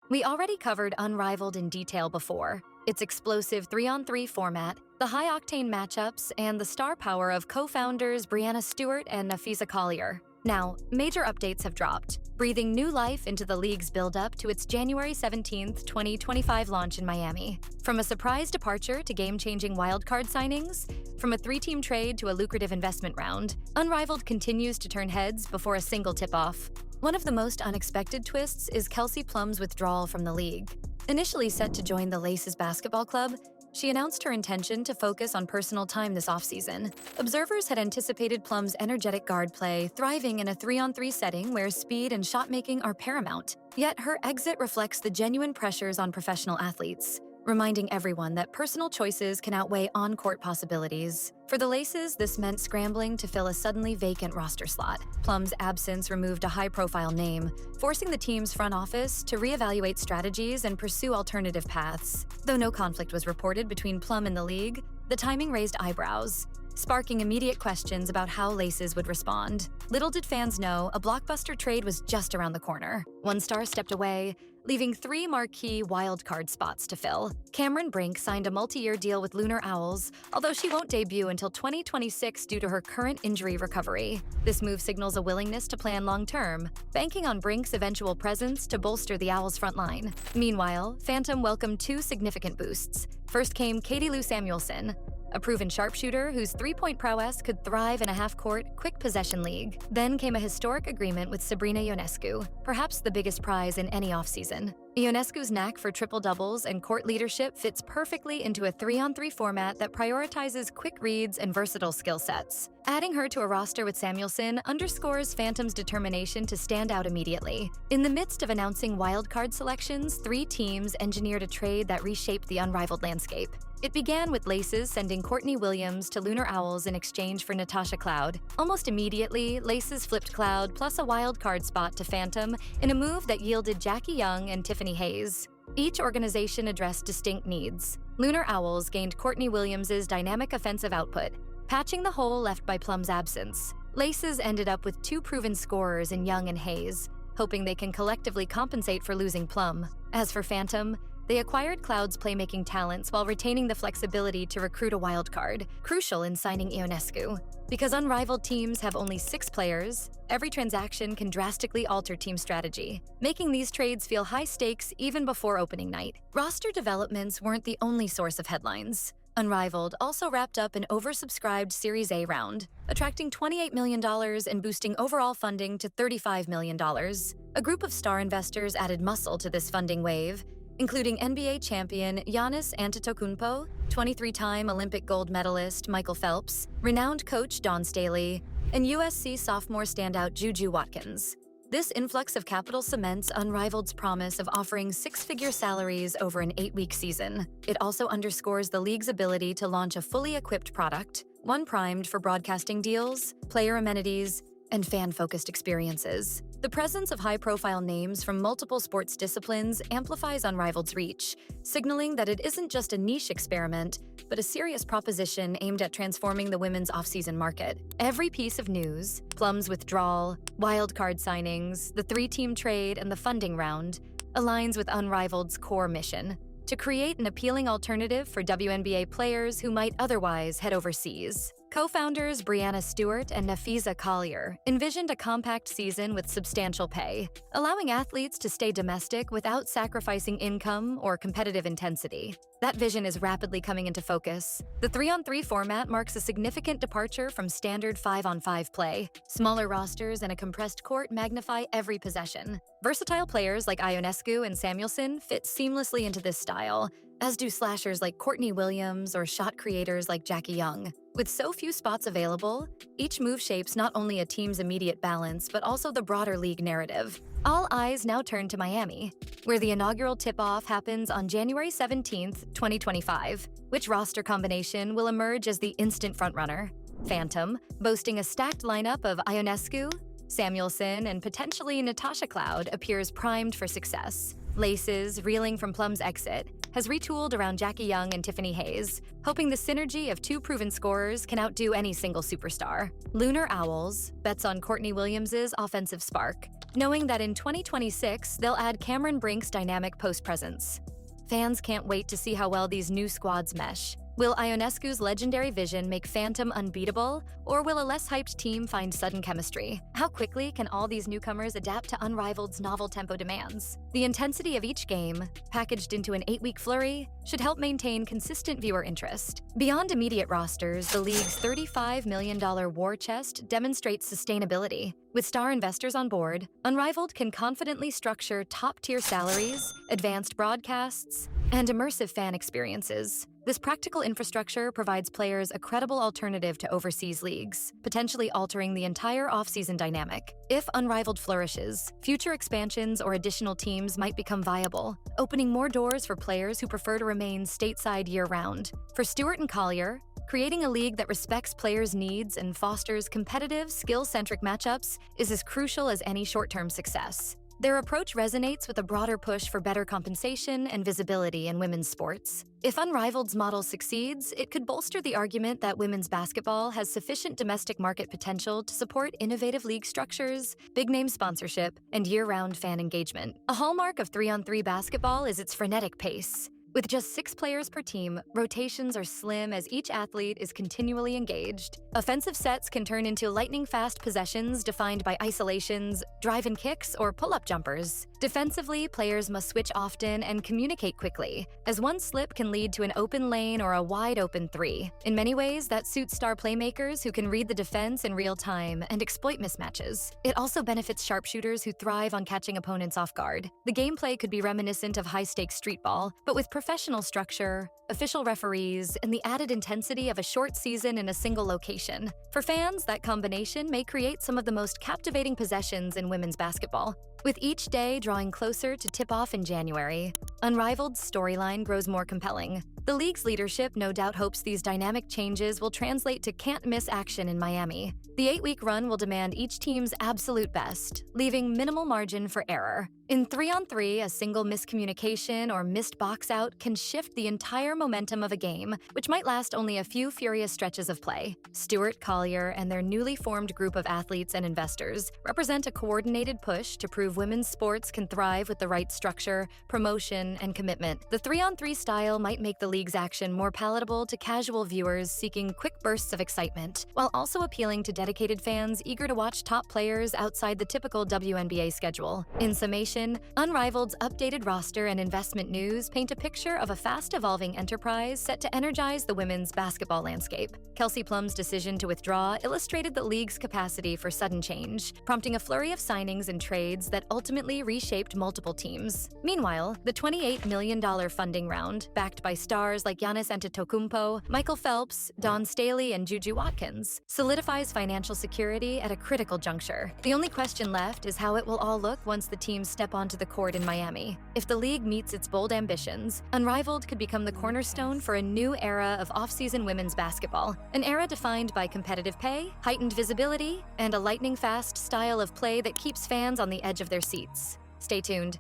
We already covered Unrivaled in detail before. Its explosive 3-on-3 format, the high-octane matchups, and the star power of co-founders Breanna Stewart and Napheesa Collier. Now, major updates have dropped, breathing new life into the league's buildup to its January 17, 2025 launch in Miami. From a surprise departure to game-changing wildcard signings, from a 3-team trade to a lucrative investment round, Unrivaled continues to turn heads before a single tip-off. One of the most unexpected twists is Kelsey Plum's withdrawal from the league. Initially set to join the Laces basketball club, she announced her intention to focus on personal time this offseason. Observers had anticipated Plum's energetic guard play thriving in a 3-on-3 setting where speed and shot-making are paramount. Yet her exit reflects the genuine pressures on professional athletes, reminding everyone that personal choices can outweigh on-court possibilities. For the Laces, this meant scrambling to fill a suddenly vacant roster slot. Plum's absence removed a high-profile name, forcing the team's front office to reevaluate strategies and pursue alternative paths. Though no conflict was reported between Plum and the league, the timing raised eyebrows, sparking immediate questions about how Laces would respond. Little did fans know a blockbuster trade was just around the corner. One star stepped away, leaving 3 marquee wildcard spots to fill. Cameron Brink signed a multi-year deal with Lunar Owls, although she won't debut until 2026 due to her current injury recovery. This move signals a willingness to plan long-term, banking on Brink's eventual presence to bolster the Owls' front line. Meanwhile, Phantom welcomed 2 significant boosts. First came Katie Lou Samuelson, a proven sharpshooter whose three-point prowess could thrive in a half-court, quick-possession league. Then came a historic agreement with Sabrina Ionescu, perhaps the biggest prize in any offseason. Ionescu's knack for triple-doubles and court leadership fits perfectly into a 3-on-3 format that prioritizes quick reads and versatile skill sets. Adding her to a roster with Samuelson underscores Phantom's determination to stand out immediately. In the midst of announcing wildcard selections, 3 teams engineered a trade that reshaped the Unrivaled landscape. It began with Laces sending Courtney Williams to Lunar Owls in exchange for Natasha Cloud. Almost immediately, Laces flipped Cloud plus a wildcard spot to Phantom in a move that yielded Jackie Young and Tiffany Hayes. Each organization addressed distinct needs. Lunar Owls gained Courtney Williams' dynamic offensive output, patching the hole left by Plum's absence. Laces ended up with 2 proven scorers in Young and Hayes, hoping they can collectively compensate for losing Plum. As for Phantom, they acquired Cloud's playmaking talents while retaining the flexibility to recruit a wildcard, crucial in signing Ionescu. Because Unrivaled teams have only 6 players, every transaction can drastically alter team strategy, making these trades feel high stakes even before opening night. Roster developments weren't the only source of headlines. Unrivaled also wrapped up an oversubscribed Series A round, attracting $28 million and boosting overall funding to $35 million. A group of star investors added muscle to this funding wave, including NBA champion Giannis Antetokounmpo, 23-time Olympic gold medalist Michael Phelps, renowned coach Dawn Staley, and USC sophomore standout Juju Watkins. This influx of capital cements Unrivaled's promise of offering 6-figure salaries over an 8-week season. It also underscores the league's ability to launch a fully equipped product, one primed for broadcasting deals, player amenities, and fan-focused experiences. The presence of high-profile names from multiple sports disciplines amplifies Unrivaled's reach, signaling that it isn't just a niche experiment, but a serious proposition aimed at transforming the women's offseason market. Every piece of news, Plum's withdrawal, wildcard signings, the 3-team trade, and the funding round, aligns with Unrivaled's core mission: to create an appealing alternative for WNBA players who might otherwise head overseas. Co-founders Breanna Stewart and Napheesa Collier envisioned a compact season with substantial pay, allowing athletes to stay domestic without sacrificing income or competitive intensity. That vision is rapidly coming into focus. The 3-on-3 format marks a significant departure from standard 5-on-5 play. Smaller rosters and a compressed court magnify every possession. Versatile players like Ionescu and Samuelson fit seamlessly into this style, as do slashers like Courtney Williams or shot creators like Jackie Young. With so few spots available, each move shapes not only a team's immediate balance, but also the broader league narrative. All eyes now turn to Miami, where the inaugural tip-off happens on January 17th, 2025. Which roster combination will emerge as the instant frontrunner? Phantom, boasting a stacked lineup of Ionescu, Samuelson, and potentially Natasha Cloud, appears primed for success. Laces, reeling from Plum's exit, has retooled around Jackie Young and Tiffany Hayes, hoping the synergy of 2 proven scorers can outdo any single superstar. Lunar Owls bets on Courtney Williams' offensive spark, knowing that in 2026 they'll add Cameron Brink's dynamic post presence. Fans can't wait to see how well these new squads mesh. Will Ionescu's legendary vision make Phantom unbeatable, or will a less hyped team find sudden chemistry? How quickly can all these newcomers adapt to Unrivaled's novel tempo demands? The intensity of each game, packaged into an 8-week flurry, should help maintain consistent viewer interest. Beyond immediate rosters, the league's $35 million war chest demonstrates sustainability. With star investors on board, Unrivaled can confidently structure top-tier salaries, advanced broadcasts, and immersive fan experiences. This practical infrastructure provides players a credible alternative to overseas leagues, potentially altering the entire offseason dynamic. If Unrivaled flourishes, future expansions or additional teams might become viable, opening more doors for players who prefer to remain stateside year-round. For Stewart and Collier, creating a league that respects players' needs and fosters competitive, skill-centric matchups is as crucial as any short-term success. Their approach resonates with a broader push for better compensation and visibility in women's sports. If Unrivaled's model succeeds, it could bolster the argument that women's basketball has sufficient domestic market potential to support innovative league structures, big-name sponsorship, and year-round fan engagement. A hallmark of 3-on-3 basketball is its frenetic pace. With just 6 players per team, rotations are slim as each athlete is continually engaged. Offensive sets can turn into lightning-fast possessions defined by isolations, drive-in kicks, or pull-up jumpers. Defensively, players must switch often and communicate quickly, as one slip can lead to an open lane or a wide-open 3. In many ways, that suits star playmakers who can read the defense in real time and exploit mismatches. It also benefits sharpshooters who thrive on catching opponents off guard. The gameplay could be reminiscent of high-stakes street ball, but with professional structure, official referees, and the added intensity of a short season in a single location. For fans, that combination may create some of the most captivating possessions in women's basketball. With each day drawing closer to tip-off in January, Unrivaled's storyline grows more compelling. The league's leadership no doubt hopes these dynamic changes will translate to can't-miss action in Miami. The 8-week run will demand each team's absolute best, leaving minimal margin for error. In 3-on-3, a single miscommunication or missed box out can shift the entire momentum of a game, which might last only a few furious stretches of play. Stewart, Collier, and their newly formed group of athletes and investors represent a coordinated push to prove women's sports can thrive with the right structure, promotion, and commitment. The 3-on-3 style might make the league's action more palatable to casual viewers seeking quick bursts of excitement, while also appealing to dedicated fans eager to watch top players outside the typical WNBA schedule. In summation, Unrivaled's updated roster and investment news paint a picture of a fast-evolving enterprise set to energize the women's basketball landscape. Kelsey Plum's decision to withdraw illustrated the league's capacity for sudden change, prompting a flurry of signings and trades that ultimately reshaped multiple teams. Meanwhile, the $28 million funding round, backed by stars like Giannis Antetokounmpo, Michael Phelps, Dawn Staley, and Juju Watkins, solidifies financial security at a critical juncture. The only question left is how it will all look once the teams step onto the court in Miami. If the league meets its bold ambitions, Unrivaled could become the cornerstone for a new era of off-season women's basketball, an era defined by competitive pay, heightened visibility, and a lightning-fast style of play that keeps fans on the edge of their seats. Stay tuned.